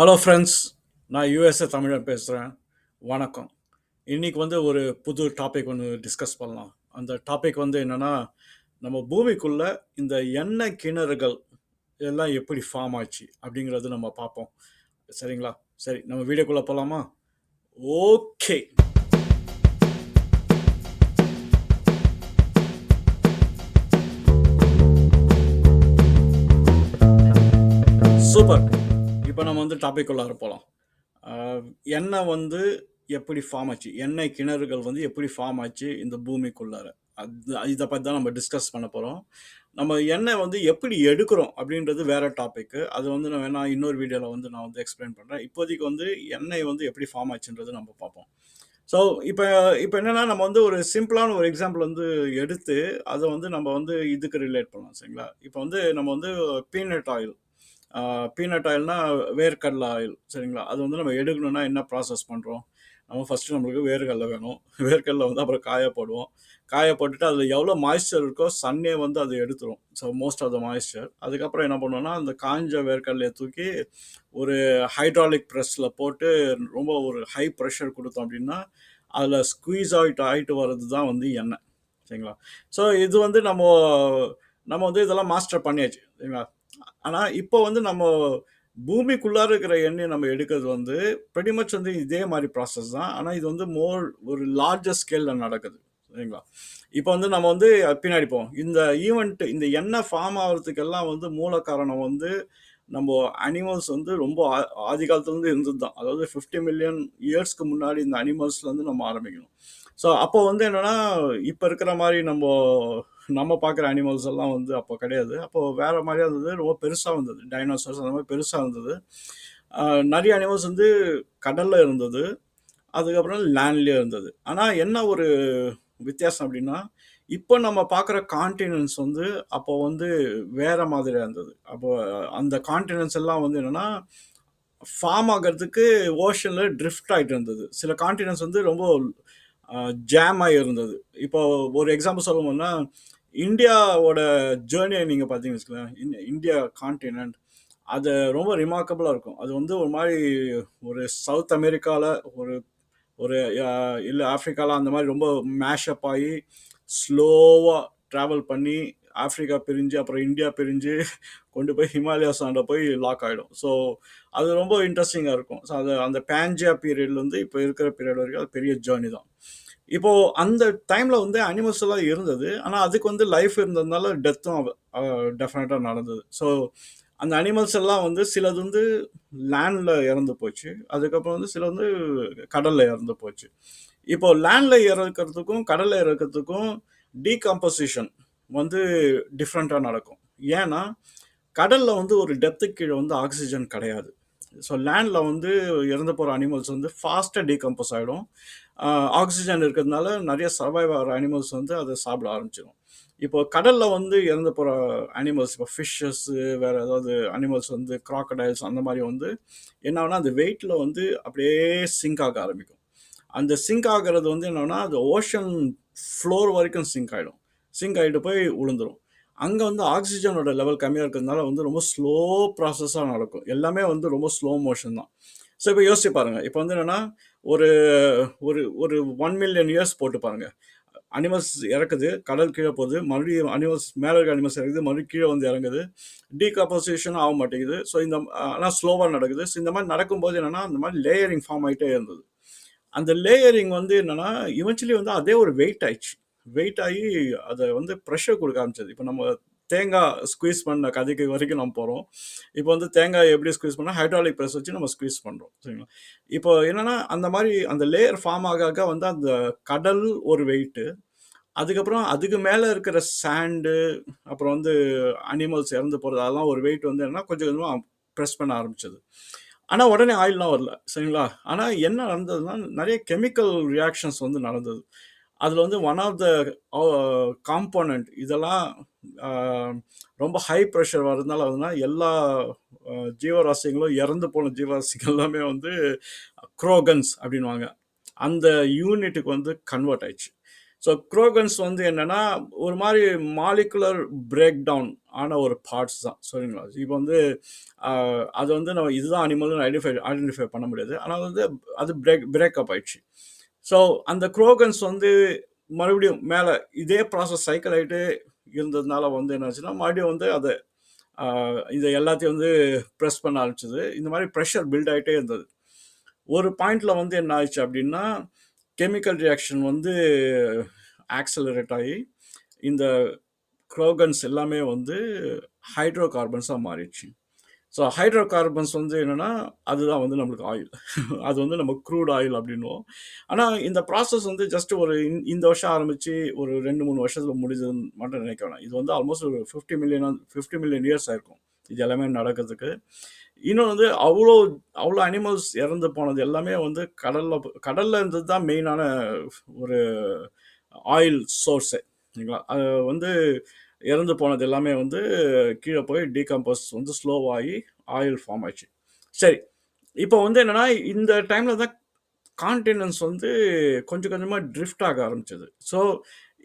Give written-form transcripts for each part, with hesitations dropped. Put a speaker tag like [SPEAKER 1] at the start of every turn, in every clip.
[SPEAKER 1] Hello friends, நான் USA தமிழன் பேசுகிறேன். வணக்கம். இன்னைக்கு ஒரு புது டாபிக் ஒன்று டிஸ்கஸ் பண்ணலாம். அந்த டாபிக் என்னன்னா, நம்ம பூமிக்குள்ள இந்த எண்ணெய் கிணறுகள் எல்லாம் எப்படி ஃபார்ம் ஆச்சு அப்படிங்கிறது நம்ம பார்ப்போம். சரிங்களா? சரி, நம்ம வீடியோக்குள்ள போகலாமா? Okay, super. இப்போ நம்ம டாபிக் உள்ளார போகலாம். எண்ணெய் எப்படி ஃபார்ம் ஆச்சு, எண்ணெய் கிணறுகள் எப்படி ஃபார்ம் ஆச்சு இந்த பூமிக்குள்ளார, அது இதை பற்றி தான் நம்ம டிஸ்கஸ் பண்ண போகிறோம். நம்ம எண்ணெய் எப்படி எடுக்கிறோம் அப்படின்றது வேற டாபிக். அது நான் வேணா இன்னொரு வீடியோவில் நான் எக்ஸ்பிளைன் பண்ணுறேன். இப்போதைக்கு எண்ணெய் எப்படி ஃபார்ம் ஆச்சுன்றது நம்ம பார்ப்போம். ஸோ இப்போ இப்போ என்னென்னா, நம்ம ஒரு சிம்பிளான ஒரு எக்ஸாம்பிள் எடுத்து அதை நம்ம இதுக்கு ரிலேட் பண்ணலாம். சரிங்களா? இப்போ நம்ம பீனட் ஆயில், பீனட் ஆயில்னா வேர்க்கடலை ஆயில். சரிங்களா? அது நம்ம எடுக்கணும்னா என்ன ப்ராசஸ் பண்ணுறோம்? நம்ம ஃபஸ்ட்டு நம்மளுக்கு வேர்க்கடலை வேணும். வேர்க்கடலை அப்புறம் காய போடுவோம். காய போட்டுட்டு அதில் எவ்வளோ மாய்ஸ்சர் இருக்கோ சன்னே அது எடுத்துரும். So most of the moisture. அதுக்கப்புறம் என்ன பண்ணுவோம்னா, அந்த காஞ்ச வேர்க்கடலையை தூக்கி ஒரு ஹைட்ராலிக் ப்ரெஸ்ஸில் போட்டு ரொம்ப ஒரு ஹை ப்ரெஷர் கொடுத்தோம் அப்படின்னா அதில் ஸ்குவீஸ் ஆகிட்டு வர்றது தான் எண்ணெய். சரிங்களா? ஸோ இது நம்ம நம்ம இதெல்லாம் மாஸ்டர் பண்ணியாச்சு. சரிங்களா? ஆனால் இப்போ நம்ம பூமிக்குள்ளார இருக்கிற எண்ணெய் நம்ம எடுக்கிறது pretty much இதே மாதிரி ப்ராசஸ் தான். ஆனால் இது மோர் ஒரு லார்ஜர் ஸ்கேலில் நடக்குது. சரிங்களா? இப்போ நம்ம பின்னாடி போவோம். இந்த ஈவெண்ட், இந்த எண்ணெய் ஃபார்ம் ஆகிறதுக்கெல்லாம் மூல காரணம் நம்ம அனிமல்ஸ் ரொம்ப ஆதி காலத்துலேருந்து இருந்தது தான். அதாவது 50 மில்லியன் இயர்ஸ்க்கு முன்னாடி இந்த அனிமல்ஸ்லேருந்து நம்ம ஆரம்பிக்கணும். ஸோ அப்போ என்னென்னா, இப்போ இருக்கிற மாதிரி நம்ம நம்ம பார்க்குற அனிமல்ஸ் எல்லாம் அப்போ கிடையாது. அப்போ வேற மாதிரியா இருந்தது. ரொம்ப பெருசாக இருந்தது. டைனோசர்ஸ் அந்த மாதிரி பெருசாக இருந்தது. நிறைய அனிமல்ஸ் கடலில் இருந்தது. அதுக்கப்புறம் லேண்ட்லேயே இருந்தது. ஆனால் என்ன ஒரு வித்தியாசம் அப்படின்னா, இப்போ நம்ம பார்க்குற கான்டினென்ட்ஸ் அப்போ வேற மாதிரியா இருந்தது. அப்போ அந்த கான்டினென்ட்ஸ் எல்லாம் என்னென்னா, ஃபார்ம் ஆகிறதுக்கு ஓஷனில் ட்ரிஃப்ட் ஆகிட்டு இருந்தது. சில கான்டினென்ட்ஸ் ரொம்ப ஜாம் ஆகி இருந்தது. இப்போ ஒரு எக்ஸாம்பிள் சொல்லணும்னா, இந்தியாவோட ஜேர்னியை நீங்கள் பார்த்தீங்கன்னு வச்சுக்கோங்களேன். இந்தியா கான்டினென்ட் அது ரொம்ப ரிமார்க்கபிளாக இருக்கும். அது ஒரு மாதிரி ஒரு சவுத் அமெரிக்காவில் ஒரு ஒரு இல்லை ஆஃப்ரிக்காவில் அந்த மாதிரி ரொம்ப மேஷப் ஆகி ஸ்லோவாக ட்ராவல் பண்ணி ஆஃப்ரிக்கா பிரிஞ்சு அப்புறம் இந்தியா பிரிஞ்சு கொண்டு போய் ஹிமாலயாஸ் ஆண்ட போய் லாக் ஆகிடும். ஸோ அது ரொம்ப இன்ட்ரெஸ்டிங்காக இருக்கும். ஸோ அது அந்த பேஞ்சியா பீரியட்லேருந்து இப்போ இருக்கிற பீரியட் வரைக்கும் அது பெரிய ஜேர்னி தான். இப்போது அந்த டைமில் அனிமல்ஸ் எல்லாம் இருந்தது. ஆனால் அதுக்கு லைஃப் இருந்ததுனால டெத்தும் டெஃபினட்டாக நடந்தது. ஸோ அந்த அனிமல்ஸ் எல்லாம் சிலது லேண்டில் இறந்து போச்சு. அதுக்கப்புறம் சில கடலில் இறந்து போச்சு. இப்போ லேண்டில் இறக்கிறதுக்கும் கடலில் இறக்கிறதுக்கும் டீகம்போசிஷன் டிஃப்ரெண்ட்டாக நடக்கும். ஏன்னா கடலில் ஒரு டெப்த்துக்கு கீழே ஆக்சிஜன் கிடையாது. ஸோ லேண்டில் இறந்து போகிற அனிமல்ஸ் ஃபாஸ்ட்டாக டீகம்போஸ் ஆகிடும். ஆக்சிஜன் இருக்கிறதுனால நிறைய சர்வைவ் ஆகிற அனிமல்ஸ் அதை சாப்பிட ஆரம்பிச்சிடும். இப்போ கடலில் இறந்து போகிற அனிமல்ஸ், இப்போ ஃபிஷ்ஷஸ்ஸு, வேறு ஏதாவது அனிமல்ஸ் க்ராக்கடைல்ஸ் அந்த மாதிரி என்ன ஆகுனா அந்த வெயிட்டில் அப்படியே சிங்க் ஆக ஆரம்பிக்கும். அந்த சிங்க் ஆகிறது என்னன்னா, அது ஓஷன் ஃப்ளோர் வரைக்கும் சிங்க் ஆகிடும். சிங்க் ஆகிட்டு போய் விழுந்துடும். அங்கே ஆக்சிஜனோட லெவல் கம்மியாக இருக்கிறதுனால ரொம்ப ஸ்லோ ப்ராசஸாக நடக்கும். எல்லாமே ரொம்ப ஸ்லோ மோஷன் தான். ஸோ இப்போ யோசிச்சு பாருங்கள். இப்போ என்னென்னா, ஒரு ஒரு ஒரு 1 மில்லியன் இயர்ஸ் போட்டு பாருங்கள். அனிமல்ஸ் இறக்குது, கடல் கீழே போகுது, மறுபடியும் அனிமல்ஸ் மேலே இருக்க அனிமல்ஸ் இறக்குது, மறுபடியும் கீழே இறங்குது. டீகம்போசிஷன் ஆக மாட்டேங்குது. ஸோ இந்த ஆனால் ஸ்லோவாக நடக்குது. ஸோ இந்த மாதிரி நடக்கும்போது என்னென்னா, அந்த மாதிரி லேயரிங் ஃபார்ம் ஆகிட்டே இருந்தது. அந்த லேயரிங் என்னென்னா, இவென்ச்சுவலி அதே ஒரு வெயிட் ஆயிடுச்சு. வெயிட் ஆகி அதை ப்ரெஷர் கொடுக்க ஆரம்பிச்சது. இப்போ நம்ம தேங்காய் ஸ்குவீஸ் பண்ண கதைக்கு வரைக்கும் நம்ம போகிறோம். இப்போ தேங்காய் எப்படி ஸ்குவீஸ் பண்ணால் ஹைட்ராலிக் ப்ரெஸ் வச்சு நம்ம ஸ்குவீஸ் பண்ணுறோம். சரிங்களா? இப்போ என்னென்னா, அந்த மாதிரி அந்த லேயர் ஃபார்ம் ஆக அந்த கடல் ஒரு வெயிட்டு, அதுக்கப்புறம் அதுக்கு மேலே இருக்கிற சாண்டு, அப்புறம் அனிமல்ஸ் இறந்து போகிறது, அதெல்லாம் ஒரு வெயிட் என்னென்னா கொஞ்சம் கொஞ்சமாக ப்ரெஸ் பண்ண ஆரம்பிச்சது. ஆனால் உடனே ஆயில்லாம் வரல. சரிங்களா? ஆனால் என்ன நடந்ததுன்னா, நிறைய கெமிக்கல் ரியாக்ஷன்ஸ் நடந்தது. அதில் ஒன் ஆஃப் த காம்போனண்ட் இதெல்லாம் ரொம்ப ஹை ப்ரெஷர் வர்றதுனால எல்லா ஜீவராசிகளும், இறந்து போன ஜீவராசிகள் எல்லாமே குரோகன்ஸ் அப்படின்வாங்க, அந்த யூனிட்டுக்கு கன்வெர்ட் ஆயிடுச்சு. ஸோ குரோகன்ஸ் வந்து என்னன்னா ஒரு மாதிரி மாலிகுலர் பிரேக் டவுன் ஆன ஒரு பார்ட்ஸ் தான் சரிங்களா. இப்போ வந்து அது வந்து நம்ம இதுதான் அனிமல்னு ஐடென்டிஃபை பண்ண முடியாது, ஆனால் வந்து அது பிரேக்கப் ஆயிடுச்சு. ஸோ அந்த குரோகன்ஸ் வந்து மறுபடியும் மேலே இதே ப்ராசஸ் சைக்கிள் ஆகிட்டு இருந்ததுனால வந்து என்னாச்சுன்னா மறுபடியும் வந்து அதை இது எல்லாத்தையும் வந்து ப்ரெஸ் பண்ண ஆரம்பிச்சது. இந்த மாதிரி ப்ரெஷர் பில்ட் ஆகிட்டே இருந்தது. ஒரு பாயிண்ட்ல வந்து என்ன ஆயிடுச்சு அப்படின்னா கெமிக்கல் ரியாக்ஷன் வந்து ஆக்சலரேட் ஆகி இந்த குரோகன்ஸ் எல்லாமே வந்து ஹைட்ரோ கார்பன்ஸாக மாறிடுச்சு. ஸோ ஹைட்ரோ கார்பன்ஸ் வந்து என்னென்னா அதுதான் வந்து நம்மளுக்கு ஆயில். அது வந்து நம்ம க்ரூட் ஆயில் அப்படின்னுவோம். ஆனால் இந்த ப்ராசஸ் வந்து ஜஸ்ட் ஒரு இந்த வருஷம் ஆரம்பித்து ஒரு 2-3 வருஷத்தில் முடிஞ்சதுன்னு மட்டும் நினைக்க வேணாம். இது வந்து ஆல்மோஸ்ட் ஒரு 50 மில்லியன் இயர்ஸ் ஆயிருக்கும் இது எல்லாமே நடக்கிறதுக்கு. இன்னும் வந்து அவ்வளோ அவ்வளோ அனிமல்ஸ் இறந்து போனது எல்லாமே வந்து கடலில் இருந்தது தான் மெயினான ஒரு ஆயில் சோர்ஸு சரிங்களா. அது வந்து இறந்து போனது எல்லாமே வந்து கீழே போய் டீகம்போஸ் வந்து ஸ்லோவாகி ஆயில் ஃபார்ம் ஆயிடுச்சு. சரி, இப்போ வந்து என்னென்னா இந்த டைமில் தான் கான்டினென்ட்ஸ் வந்து கொஞ்சம் கொஞ்சமாக ட்ரிஃப்ட் ஆக ஆரம்பிச்சது. ஸோ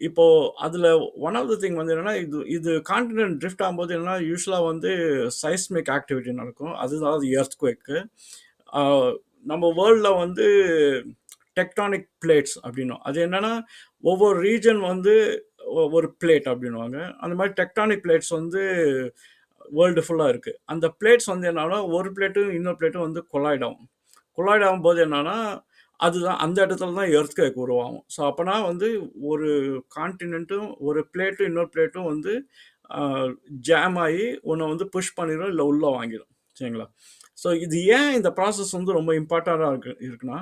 [SPEAKER 1] இப்போது அதில் ஒன் ஆஃப் த திங் வந்து என்னென்னா இது கான்டினென்ட் ட்ரிஃப்ட் ஆகும்போது என்னென்னா யூஸ்வலாக வந்து சைஸ்மிக் ஆக்டிவிட்டி நடக்கும். அதுதான் அது எர்த்குவேக்கு. நம்ம வேர்ல்டில் வந்து டெக்டானிக் பிளேட்ஸ் அப்படின்னும். அது என்னென்னா ஒவ்வொரு ரீஜன் வந்து ஒரு பிளேட் அப்படின்வாங்க. அந்த மாதிரி டெக்டானிக் பிளேட்ஸ் வந்து வேர்ல்டு ஃபுல்லாக இருக்குது. அந்த பிளேட்ஸ் வந்து என்னன்னா ஒரு பிளேட்டும் இன்னொரு பிளேட்டும் வந்து கொலாய்ட் ஆகும். கொலாய்ட் ஆகும்போது என்னன்னா அதுதான் அந்த இடத்துல தான் எர்த்குவேக் உருவாகும். ஸோ அப்போனா வந்து ஒரு கான்டினென்ட்டும் ஒரு பிளேட்டும் இன்னொரு பிளேட்டும் வந்து ஜாம் ஆகி ஒன்று வந்து புஷ் பண்ணிடும், இல்லை உள்ளே வாங்கிடும் சரிங்களா. ஸோ இது ஏன் இந்த ப்ராசஸ் வந்து ரொம்ப இம்பார்ட்டண்ட்டாக இருக்குன்னா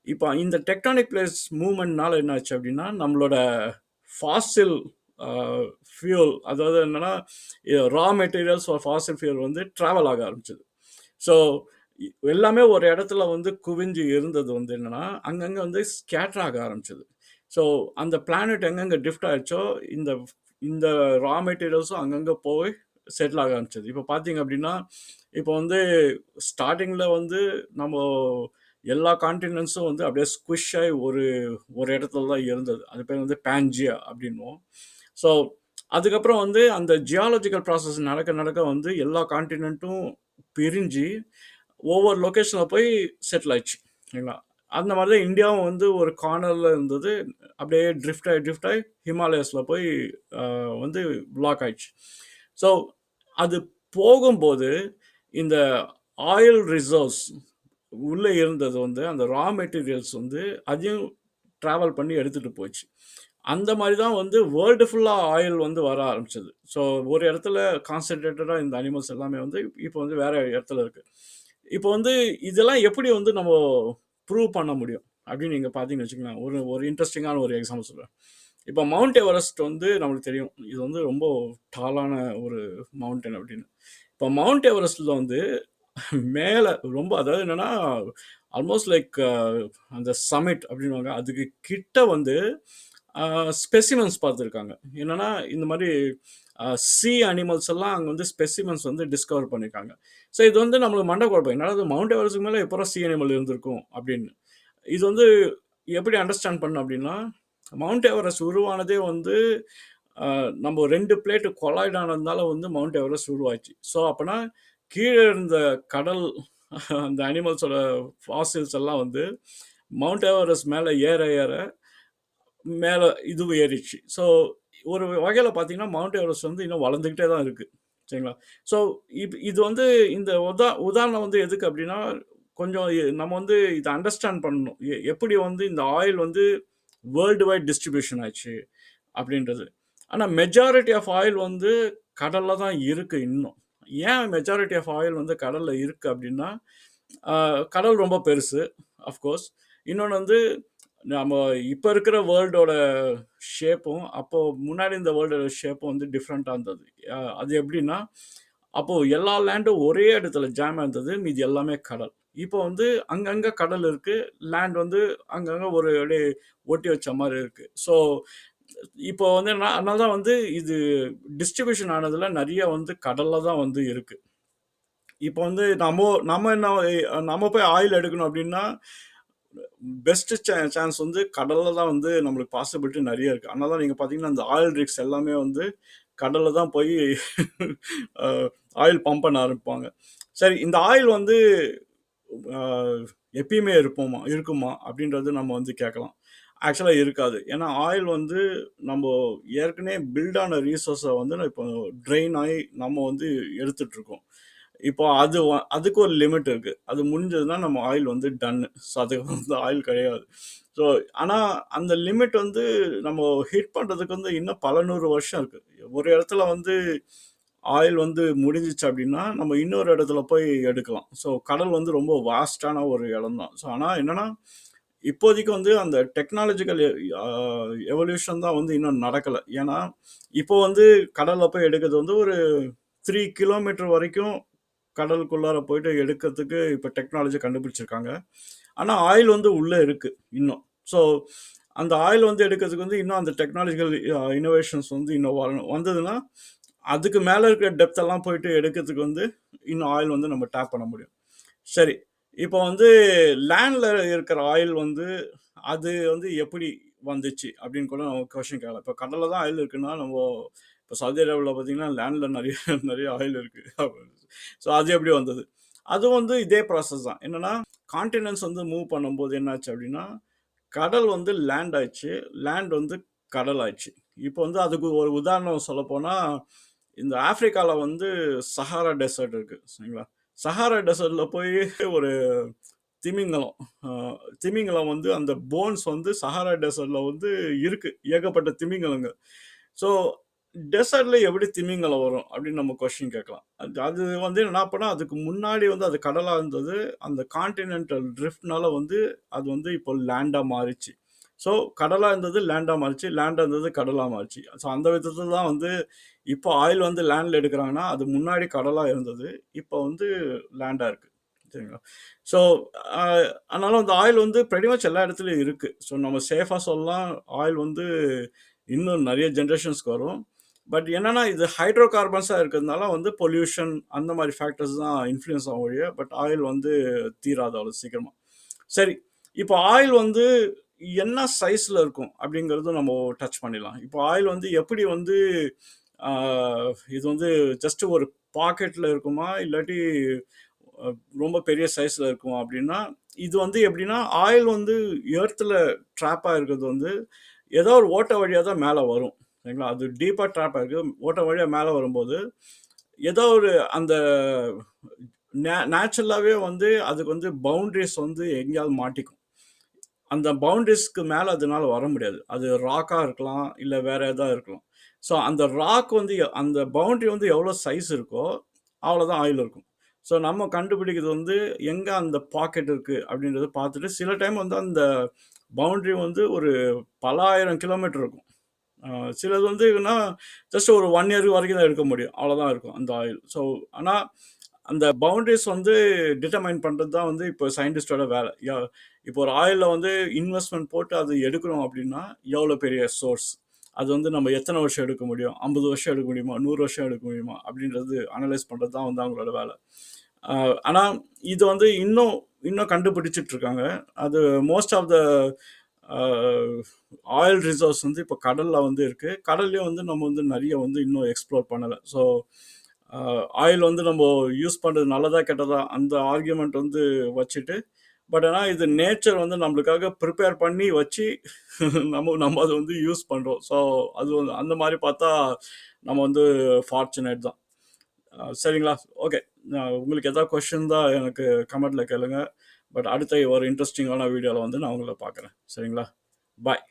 [SPEAKER 1] இப்போ இந்த டெக்டானிக் பிளேட்ஸ் மூவ்மெண்ட்னால என்ன ஆச்சு அப்படின்னா நம்மளோட ஃபாசில் ஃபியூல், அதாவது என்னென்னா raw materials for fossil fuel வந்து ட்ராவல் ஆக ஆரம்பிச்சது. ஸோ எல்லாமே ஒரு இடத்துல வந்து குவிஞ்சு இருந்தது வந்து என்னென்னா அங்கங்கே வந்து ஸ்கேட்டர் ஆக ஆரம்பிச்சது. ஸோ அந்த பிளானட் எங்கெங்கே ட்ரிஃப்ட் ஆயிடுச்சோ இந்த இந்த ரா மெட்டீரியல்ஸும் அங்கங்கே போய் செட்டில் ஆக ஆரம்பிச்சது. இப்போ பார்த்தீங்க அப்படின்னா இப்போ வந்து ஸ்டார்டிங்கில் வந்து நம்ம எல்லா கான்டினென்ட்ஸும் வந்து அப்படியே ஸ்குவிஷ் ஆகி ஒரு இடத்துல தான் இருந்தது. அது பேர் வந்து பேன்ஜியா அப்படின்னுவோம். ஸோ அதுக்கப்புறம் வந்து அந்த ஜியாலஜிக்கல் ப்ராசஸ் நடக்க நடக்க வந்து எல்லா கான்டினென்ட்டும் பிரிஞ்சு ஒவ்வொரு லொக்கேஷனில் போய் செட்டில் ஆயிடுச்சு சரிங்களா. அந்த மாதிரி தான் இந்தியாவும் வந்து ஒரு கார்னரில் இருந்தது, அப்படியே ட்ரிஃப்ட் ஆகி ஹிமாலயஸில் போய் வந்து பிளாக் ஆயிடுச்சு. ஸோ அது போகும்போது இந்த ஆயில் ரிசர்வ்ஸ் உள்ளே இருந்தது வந்து அந்த ரா மெட்டீரியல்ஸ் வந்து அதையும் ட்ராவல் பண்ணி எடுத்துகிட்டு போச்சு. அந்த மாதிரி தான் வந்து வேர்ல்டு ஃபுல்லாக ஆயில் வந்து வர ஆரம்பிச்சது. ஸோ ஒரு இடத்துல கான்சன்ட்ரேட்டடாக இந்த அனிமல்ஸ் எல்லாமே வந்து இப்போ வந்து வேறு இடத்துல இருக்குது. இப்போ வந்து இதெல்லாம் எப்படி வந்து நம்ம ப்ரூவ் பண்ண முடியும் அப்படின்னு நீங்கள் பார்த்தீங்கன்னு வச்சுக்கலாம். ஒரு இன்ட்ரெஸ்டிங்கான ஒரு எக்ஸாம்பிள் சொல்கிறேன். இப்போ மவுண்ட் எவரெஸ்ட் வந்து நம்மளுக்கு தெரியும், இது வந்து ரொம்ப டாலான ஒரு மவுண்டன் அப்படின்னு. இப்போ மவுண்ட் எவரெஸ்ட்டில் வந்து மேலே ரொம்ப அதாவது என்னென்னா ஆல்மோஸ்ட் லைக் அந்த சமிட் அப்படின்வாங்க, அதுக்கு கிட்ட வந்து ஸ்பெசிமென்ஸ் பார்த்துருக்காங்க. என்னென்னா இந்த மாதிரி சி அனிமல்ஸ் எல்லாம் அங்கே வந்து ஸ்பெசிமென்ஸ் வந்து டிஸ்கவர் பண்ணியிருக்காங்க. ஸோ இது வந்து நம்மளுக்கு மண்டை குழப்பம், என்னடா மவுண்ட் எவரெஸ்ட்டுக்கு மேலே எப்போ சி அனிமல் இருந்திருக்கும் அப்படின்னு. இது வந்து எப்படி அண்டர்ஸ்டாண்ட் பண்ணணும் அப்படின்னா மவுண்ட் எவரெஸ்ட் உருவானதே வந்து நம்ம 2 பிளேட்டு கொலாய்ட் ஆனதுனால வந்து மவுண்ட் எவரெஸ்ட் உருவாச்சு. ஸோ அப்போனா கீழே இருந்த கடல் அந்த அனிமல்ஸோட ஃபாசில்ஸ் எல்லாம் வந்து மவுண்ட் எவரெஸ்ட் மேலே ஏற ஏற மேலே இதுவும் ஏறிச்சு. ஸோ ஒரு வகையில் பார்த்தீங்கன்னா மவுண்ட் எவரெஸ்ட் வந்து இன்னும் வளர்ந்துக்கிட்டே தான் இருக்குது சரிங்களா. ஸோ இது வந்து இந்த உதாரணம் வந்து எதுக்கு அப்படின்னா கொஞ்சம் நம்ம வந்து இதை அண்டர்ஸ்டாண்ட் பண்ணணும், எப்படி வந்து இந்த ஆயில் வந்து வேர்ல்டு வைட் டிஸ்ட்ரிபியூஷன் ஆச்சு அப்படின்றது. ஆனால் மெஜாரிட்டி ஆஃப் ஆயில் வந்து கடலில் தான் இருக்குது இன்னும். ஏன் மெஜாரிட்டி ஆஃப் ஆயில் வந்து கடலில் இருக்குது அப்படின்னா கடல் ரொம்ப பெருசு அஃப்கோர்ஸ். இன்னொன்று வந்து நம்ம இப்போ இருக்கிற வேர்ல்டோட ஷேப்பும் அப்போது முன்னாடி இந்த வேர்ல்டோட ஷேப்பும் வந்து டிஃப்ரெண்ட்டாக இருந்தது. அது எப்படின்னா அப்போது எல்லா லேண்டும் ஒரே இடத்துல ஜாம் இருந்தது, மீதி எல்லாமே கடல். இப்போ வந்து அங்கங்கே கடல் இருக்குது, லேண்ட் வந்து அங்கங்கே ஒரு அப்படியே ஒட்டி வச்ச மாதிரி இருக்குது. ஸோ இப்போ வந்து அதனால தான் வந்து இது டிஸ்ட்ரிபியூஷன் ஆனதில் நிறைய வந்து கடலில் தான் வந்து இருக்குது. இப்போ வந்து நம்ம என்ன நம்ம போய் ஆயில் எடுக்கணும் அப்படின்னா பெஸ்ட் சான்ஸ் வந்து கடல்ல தான் வந்து நம்மளுக்கு பாசிபிலிட்டி நிறைய இருக்கு. அதனால தான் நீங்க பார்த்தீங்கன்னா, அந்த ஆயில் ரிக்ஸ் எல்லாமே வந்து கடல்ல தான் போய் ஆயில் பம்ப் பண்ண ஆரம்பிப்பாங்க. சரி, இந்த ஆயில் வந்து அ எப்பயுமே இருக்குமா? அப்படின்றது நம்ம வந்து கேட்கலாம். ஆக்சுவலா இருக்காது. ஏன்னா ஆயில் வந்து நம்ப ஏற்கனவே பில்ட் ஆன ரிசோர்ஸ வந்து இப்போ ட்ரெயின் ஆயி நம்ம வந்து எடுத்துட்டு இருக்கோம். இப்போ அதுக்கு ஒரு லிமிட் இருக்கு. அது முடிஞ்சதுன்னா நம்ம ஆயில் வந்து டன்னு. ஸோ அதுக்கு வந்து ஆயில் கிடையாது. ஸோ ஆனா அந்த லிமிட் வந்து நம்ம ஹிட் பண்றதுக்கு வந்து இன்னும் பல 100 வருஷம் இருக்கு. ஒரு இடத்துல வந்து ஆயில் வந்து முடிஞ்சுச்சு அப்படின்னா, நம்ம இன்னொரு இடத்துல போய் எடுக்கலாம். ஸோ கடல் வந்து ரொம்ப வாஸ்ட்டான ஒரு இடம் தான். ஸோ ஆனா என்னன்னா, இப்போதைக்கு வந்து அந்த டெக்னாலஜிக்கல் அ எவல்யூஷன் தான் வந்து இன்னும் நடக்கல. ஏன்னா, இப்போ வந்து கடல்ல போய் எடுக்கிறது வந்து ஒரு 3 கிலோமீட்டர் வரைக்கும் கடலுக்குள்ளார போயிட்டு எடுக்கிறதுக்கு இப்ப டெக்னாலஜி கண்டுபிடிச்சிருக்காங்க. ஆனா ஆயில் வந்து உள்ள இருக்கு இன்னும். ஸோ அந்த ஆயில் வந்து எடுக்கிறதுக்கு வந்து இன்னும் அந்த டெக்னாலஜிக்கல் இன்னோவேஷன்ஸ் வந்து இன்னும் வரணும். வந்ததுன்னா, அதுக்கு மேல இருக்கிற டெப்த் எல்லாம் போயிட்டு எடுக்கிறதுக்கு வந்து இன்னும் ஆயில் வந்து நம்ம டேப் பண்ண முடியும். சரி. இப்போ வந்து லேண்ட்ல இருக்கிற ஆயில் வந்து, அது வந்து எப்படி வந்துச்சு? அப்படின்னு கூட நம்ம கொஸ்டின் கேட்கலாம். இப்போ கடல்ல தான் ஆயில் இருக்குன்னா, இப்போ சவுதி அரேபியால பார்த்தீங்கன்னா, லேண்ட்ல நெறைய நெறைய ஆயில் இருக்கு. ஸோ அது எப்படி வந்தது? அதுவும் வந்து இதே ப்ராசஸ் தான். என்னன்னா, கான்டினென்ட்ஸ் வந்து மூவ் பண்ணும்போது என்னாச்சு அப்படின்னா, கடல் வந்து லேண்ட் ஆயிடுச்சு. லேண்ட் வந்து கடல் ஆயிடுச்சு. இப்போ வந்து அதுக்கு ஒரு உதாரணம் சொல்லப்போனா, இந்த ஆஃப்ரிக்கால வந்து சஹாரா டெசர்ட் இருக்கு. சரிங்களா? சஹாரா டெசர்ட்ல போய் ஒரு திமிங்கலம் அ திமிங்கலம் வந்து அந்த போன்ஸ் வந்து சஹாரா டெசர்ட்ல வந்து இருக்கு. ஏகப்பட்ட திமிங்கலங்கள். ஸோ டெசர்ட்ல எப்படி திமிங்கலம் வரும்? அப்படின்னு நம்ம கொஸ்டின் கேட்கலாம். அது அது வந்து என்ன பண்ணா, அதுக்கு முன்னாடி வந்து அது கடலா இருந்தது. அந்த கான்டினென்டல் ட்ரிஃப்ட்னால வந்து அது வந்து இப்போ லேண்டா மாறிச்சு. ஸோ கடலா இருந்தது லேண்டா மாறிச்சு. லேண்டா இருந்தது கடலா மாறிச்சு. ஸோ அந்த விதத்துல தான் வந்து இப்போ ஆயில் வந்து லேண்ட்ல எடுக்குறாங்கன்னா, அது முன்னாடி கடலா இருந்தது. இப்போ வந்து லேண்டா இருக்கு. சரிங்களா? ஸோ அ அதனால அந்த ஆயில் வந்து பிரெட்டி மச் எல்லா இடத்துலயும் இருக்கு. ஸோ நம்ம சேஃபா சொல்லலாம். ஆயில் வந்து இன்னும் நெறைய ஜெனரேஷன்ஸ்க்கு வரும். பட் என்னன்னா, இது ஹைட்ரோ கார்பன்ஸா இருக்கிறதுனால வந்து பொல்யூஷன் அந்த மாரி ஃபேக்டர்ஸ் தான் இன்ஃப்ளூயன்ஸ் ஆகும் ஒழிய, பட் ஆயில் வந்து தீராது அவ்வளோ சீக்கிரமா. சரி, இப்போ ஆயில் வந்து என்ன சைஸ்ல இருக்கும் அப்படிங்கிறதும் நம்ம டச் பண்ணிடலாம். இப்போ ஆயில் வந்து எப்படி வந்து ஆ இது வந்து ஜஸ்ட் ஒரு பாக்கெட்ல இருக்குமா? இல்லாட்டி அ ரொம்ப பெரிய சைஸ்ல இருக்குமா? அப்படின்னா, இது வந்து எப்படின்னா, ஆயில் வந்து எர்த்ல ட்ராப்பா இருக்கிறது வந்து, ஏதோ ஒரு ஓட்டை வழியா தான் மேல வரும். சரிங்களா? அது டீப்பா ட்ராப் ஆயிருக்கு. ஓட்டை வழியா மேல வரும்போது, ஏதோ ஒரு அந்த நேச்சுரலாவே வந்து அதுக்கு வந்து பவுண்டரீஸ் வந்து எங்கேயாவது மாட்டிக்கும். அந்த பவுண்டரீஸ்க்கு மேல அதனால வர முடியாது. அது ராக்கா இருக்கலாம், இல்ல வேற எதா இருக்கலாம். ஸோ அந்த ராக் வந்து அந்த பவுண்டரி வந்து எவ்வளோ சைஸ் இருக்கோ, அவ்வளோதான் ஆயில் இருக்கும். ஸோ நம்ம கண்டுபிடிக்கிறது வந்து எங்க அந்த பாக்கெட் இருக்கு அப்படின்றத பார்த்துட்டு, சில டைம் வந்து அந்த பவுண்டரி வந்து ஒரு பல 1000 கிலோமீட்டர் இருக்கும். அ சிலது வந்து என்னன்னா, ஜஸ்ட் ஒரு 1 இயர் வரைக்கும் தான் எடுக்க முடியும். அவ்வளோதான் இருக்கும் அந்த ஆயில். ஸோ ஆனா, அந்த பவுண்டரீஸ் வந்து டிட்டர்மைன் பண்றது தான் வந்து இப்போ சயின்டிஸ்ட்டோட வேலை. இப்போ ஒரு ஆயில்ல வந்து இன்வெஸ்ட்மென்ட் போட்டு அது எடுக்கிறோம் அப்படின்னா, எவ்வளோ பெரிய சோர்ஸ்? அது வந்து நம்ம எத்தன வருஷம் எடுக்க முடியும்? 50 வருஷம் எடுக்க முடியுமா? 100 வருஷம் எடுக்க முடியுமா? அப்படின்றது அனலைஸ் பண்றது தான் வந்து அவங்களோட வேலை. அ ஆனா, இது வந்து இன்னும் இன்னும் கண்டுபிடிச்சிட்டு இருக்காங்க. அது most of the uh oil reserves வந்து இப்போ கடல்ல வந்து இருக்கு. கடல்லயும் வந்து நம்ம வந்து நெறைய வந்து இன்னும் எக்ஸ்ப்ளோர் பண்ணல. ஸோ அ ஆயில் வந்து நம்ம யூஸ் பண்றது நல்லதா, கெட்டதா அந்த ஆர்கியூமென்ட் வந்து வச்சுட்டு, பட் ஆனா இது நேச்சர் வந்து நம்மளுக்காக பிரிப்பேர் பண்ணி வச்சு நம்ம நம்ம அத வந்து யூஸ் பண்றோம். ஸோ அது வந்து அந்த மாரி பார்த்தா நம்ம வந்து ஃபார்ச்சுனேட் தான். சரிங்களா? ஓகே. உங்களுக்கு எதா கொஸ்டின் தான் எனக்கு கமெண்ட்ல கேளுங்க. பட் அடுத்த ஒரு இன்ட்ரஸ்டிங்கான வீடியோல வந்து நான் உங்கள பார்க்குறேன். சரிங்களா? பாய்.